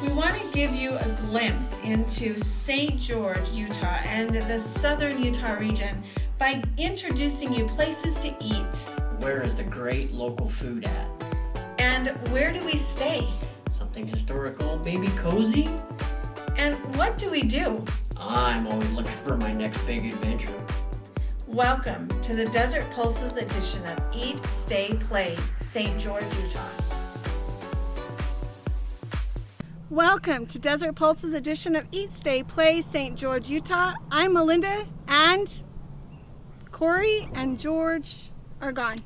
We want to give you a glimpse into St. George, Utah and the southern Utah region by introducing you places to eat. Where is the great local food at? And where do we stay? Something historical, maybe cozy? And what do we do? I'm always looking for my next big adventure. Welcome to the Desert Pulses edition of Eat, Stay, Play, St. George, Utah. Welcome to Desert Pulses edition of Eat, Stay, Play, St. George, Utah. I'm Melinda, and Corey and George are gone.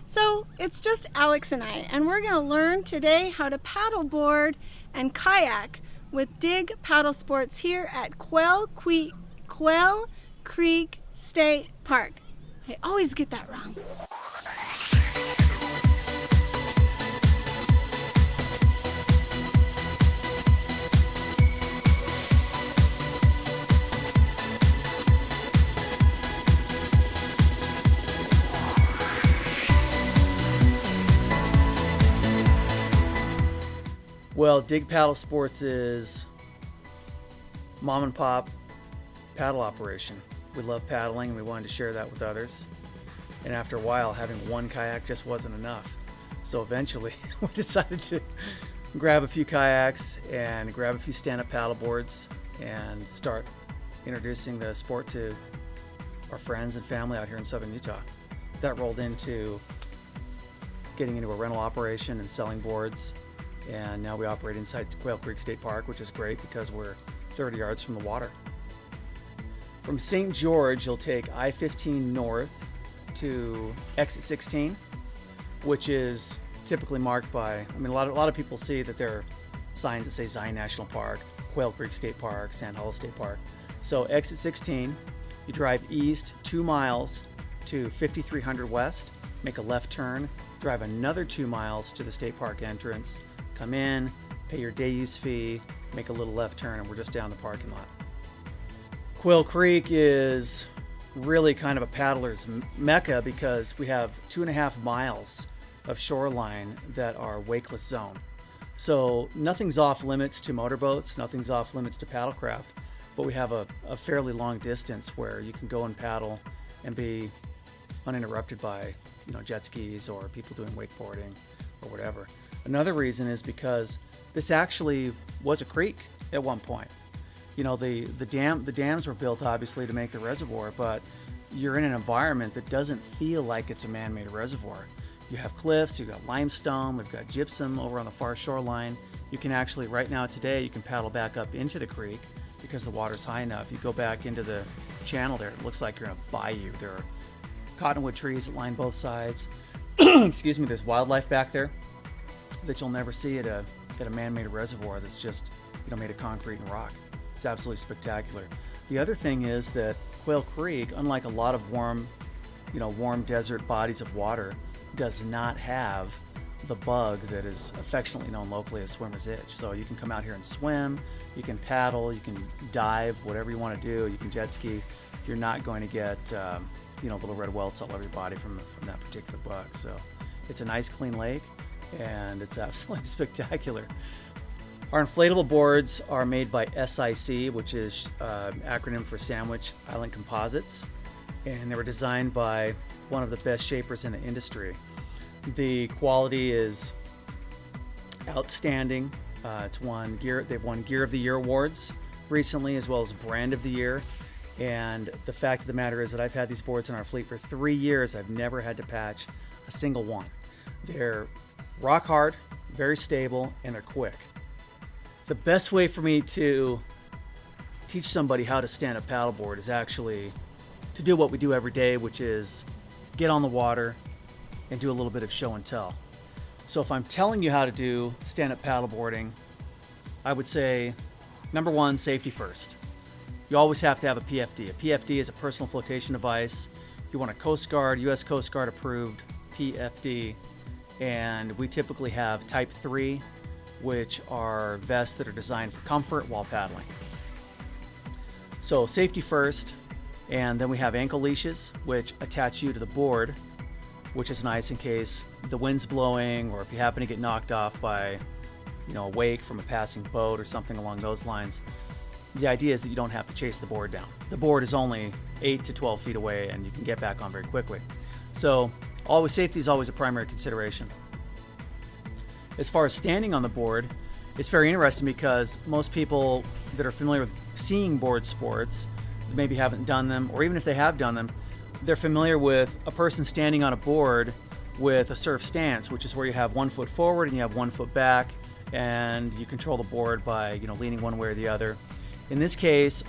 So it's just Alex and I, and we're going to learn today how to paddleboard and kayak with Dig Paddle Sports here at Quirk Creek State Park. I always get that wrong. Well, Dig Paddle Sports is mom and pop paddle operation. We love paddling and we wanted to share that with others. And after a while, having one kayak just wasn't enough. So eventually we decided to grab a few kayaks and grab a few stand-up paddle boards and start introducing the sport to our friends and family out here in southern Utah. That rolled into getting into a rental operation and selling boards. And now we operate inside Quirk Creek State Park, which is great because we're 30 yards from the water. From St. George, you'll take I-15 north to exit 16, which is typically marked by, a lot of people see that there are signs that say Zion National Park, Quirk Creek State Park, Sand Hollow State Park. So exit 16, you drive east 2 miles to 5300 west, make a left turn, drive another 2 miles to the state park entrance, come in, pay your day use fee, make a little left turn, and we're just down the parking lot. Quirk Creek is really kind of a paddler's mecca because we have 2.5 miles of shoreline that are wakeless zone. So nothing's off limits to motorboats, nothing's off limits to paddlecraft, but we have a fairly long distance where you can go and paddle and be uninterrupted by jet skis or people doing wakeboarding or whatever. Another reason is because this actually was a creek at one point. The dams were built obviously to make the reservoir, but you're in an environment that doesn't feel like it's a man-made reservoir. You have cliffs, you've got limestone, we've got gypsum over on the far shoreline. You can actually, right now today, you can paddle back up into the creek because the water's high enough. You go back into the channel there, it looks like you're in a bayou. There are cottonwood trees that line both sides. Excuse me, there's wildlife back there that you'll never see at a man-made reservoir that's just made of concrete and rock. It's absolutely spectacular. The other thing is that Quirk Creek, unlike a lot of warm desert bodies of water, does not have the bug that is affectionately known locally as swimmer's itch. So you can come out here and swim, you can paddle, you can dive, whatever you want to do. You can jet ski. You're not going to get little red welts all over your body from that particular bug. So it's a nice clean lake and it's absolutely spectacular. Our inflatable boards are made by SIC, which is acronym for Sandwich Island Composites, and they were designed by one of the best shapers in the industry. The quality is outstanding. They've won Gear of the Year awards recently, as well as Brand of the Year. And the fact of the matter is that I've had these boards in our fleet for 3 years. I've never had to patch a single one. They're rock hard, very stable, and they're quick. The best way for me to teach somebody how to stand a paddleboard is actually to do what we do every day, which is get on the water and do a little bit of show and tell. So if I'm telling you how to do stand-up paddleboarding, I would say, number one, safety first. You always have to have a PFD. A PFD is a personal flotation device. You want a Coast Guard, U.S. Coast Guard approved PFD, and we typically have Type 3, which are vests that are designed for comfort while paddling. So safety first, and then we have ankle leashes, which attach you to the board, which is nice in case the wind's blowing or if you happen to get knocked off by a wake from a passing boat or something along those lines, the idea is that you don't have to chase the board down. The board is only 8 to 12 feet away and you can get back on very quickly. So always, safety is always a primary consideration. As far as standing on the board, it's very interesting because most people that are familiar with seeing board sports maybe haven't done them, or even if they have done them, they're familiar with a person standing on a board with a surf stance, which is where you have 1 foot forward and you have 1 foot back, and you control the board by leaning one way or the other. In this case,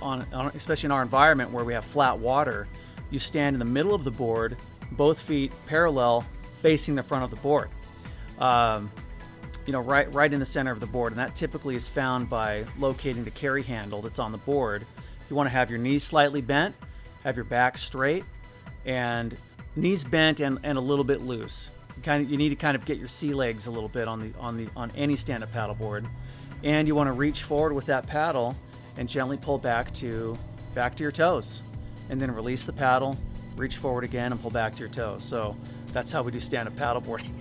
especially in our environment where we have flat water, you stand in the middle of the board, both feet parallel, facing the front of the board. Right in the center of the board, and that typically is found by locating the carry handle that's on the board. You want to have your knees slightly bent, have your back straight, and knees bent and a little bit loose. You need to kind of get your sea legs a little bit on any stand-up paddle board, and you want to reach forward with that paddle and gently pull back to your toes, and then release the paddle, reach forward again, and pull back to your toes. So that's how we do stand-up paddle boarding.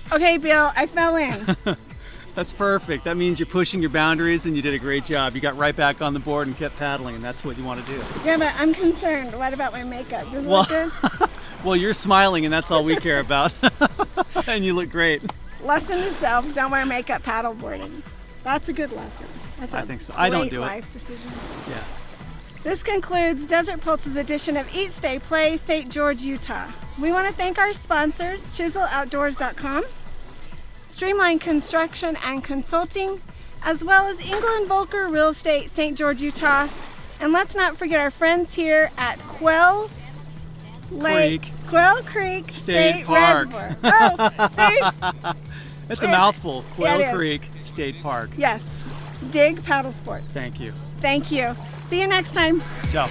Okay, Bill, I fell in. That's perfect. That means you're pushing your boundaries and you did a great job. You got right back on the board and kept paddling, and that's what you want to do. Yeah, but I'm concerned. What about my makeup? Does it look good? Well, you're smiling and that's all we care about. And you look great. Lesson to self, don't wear makeup paddleboarding. That's a good lesson. That's I think so. I don't do it. Life decision. Yeah. This concludes Desert Pulse's edition of Eat, Stay, Play, St. George, Utah. We want to thank our sponsors, ChiselOutdoors.com, Streamline Construction and Consulting, as well as England Volker Real Estate, St. George, Utah. And let's not forget our friends here at Quirk Creek State Park. Reservoir. Oh, see? It's a mouthful. Yeah, Quirk Creek State Park. Yes. Dig paddle sports. Thank you. Thank you. See you next time. Ciao.